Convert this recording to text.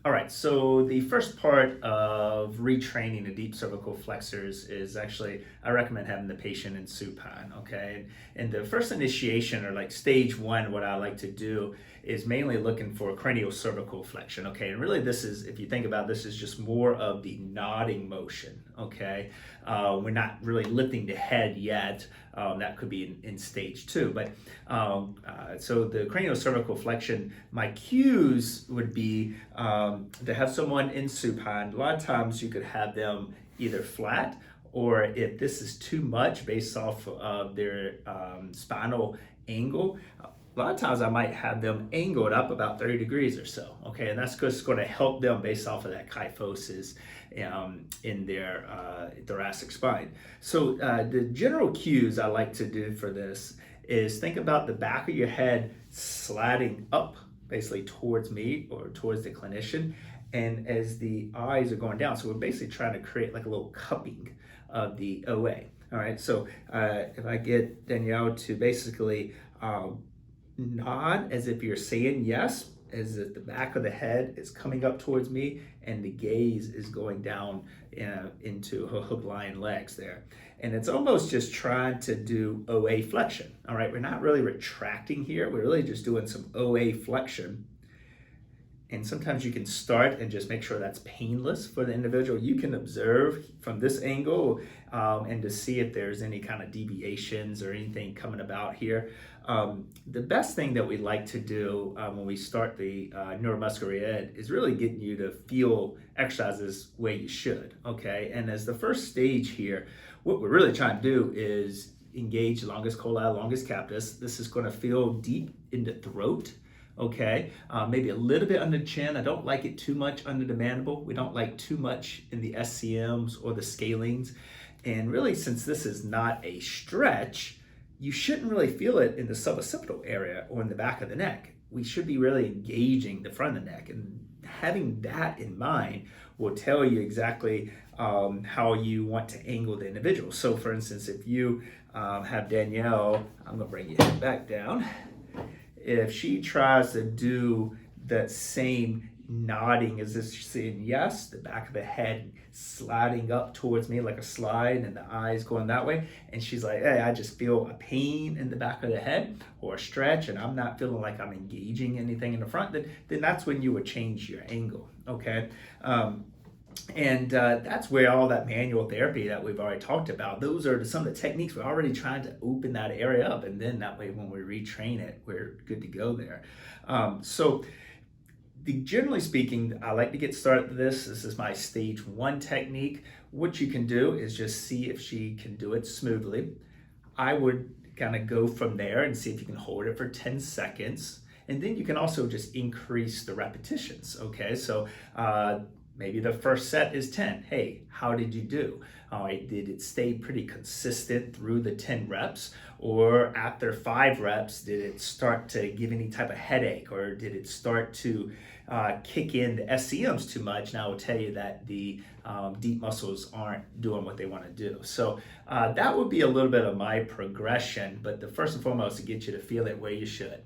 All right, so the first part of retraining the deep cervical flexors is actually, I recommend having the patient in supine, okay? And the first initiation, or like stage one, what I like to do is mainly looking for craniocervical flexion, okay? And really this is, if you think about this, is just more of the nodding motion, okay? We're not really lifting the head yet. That could be in stage two. But so the craniocervical flexion, my cues would be to have someone in supine. A lot of times you could have them either flat, or if this is too much based off of their spinal angle, a lot of times I might have them angled up about 30 degrees or so, okay? And that's just going to help them based off of that kyphosis in their thoracic spine. So the general cues I like to do for this is think about the back of your head sliding up basically towards me or towards the clinician, and as the eyes are going down. So we're basically trying to create like a little cupping of the OA. All right, so if I get Danielle to basically nod as if you're saying yes, as if the back of the head is coming up towards me and the gaze is going down into her hook line legs there. And it's almost just trying to do OA flexion. All right, we're not really retracting here. We're really just doing some OA flexion. And sometimes you can start and just make sure that's painless for the individual. You can observe from this angle and to see if there's any kind of deviations or anything coming about here. The best thing that we like to do when we start the neuromuscular ed is really getting you to feel exercises the way you should, okay? And as the first stage here, what we're really trying to do is engage longus colli, longus captus. This is going to feel deep in the throat. Okay, maybe a little bit under the chin. I don't like it too much under the mandible. We don't like too much in the SCMs or the scalenes. And really, since this is not a stretch, you shouldn't really feel it in the suboccipital area or in the back of the neck. We should be really engaging the front of the neck. And having that in mind will tell you exactly how you want to angle the individual. So for instance, if you have Danielle, I'm gonna bring your head back down. If she tries to do that same nodding as if she's saying yes, the back of the head sliding up towards me like a slide and the eyes going that way, and she's like, hey, I just feel a pain in the back of the head or a stretch and I'm not feeling like I'm engaging anything in the front, then that's when you would change your angle, okay? And that's where all that manual therapy that we've already talked about, those are some of the techniques. We're already trying to open that area up, and then that way when we retrain it, we're good to go there. Generally speaking, I like to get started with this. This is my stage one technique. What you can do is just see if she can do it smoothly. I would kind of go from there and see if you can hold it for 10 seconds. And then you can also just increase the repetitions, okay? So maybe the first set is 10. Hey, how did you do? All right, did it stay pretty consistent through the 10 reps? Or after 5 reps, did it start to give any type of headache? Or did it start to kick in the SCMs too much? Now I will tell you that the deep muscles aren't doing what they want to do. So that would be a little bit of my progression, but the first and foremost to get you to feel it where you should.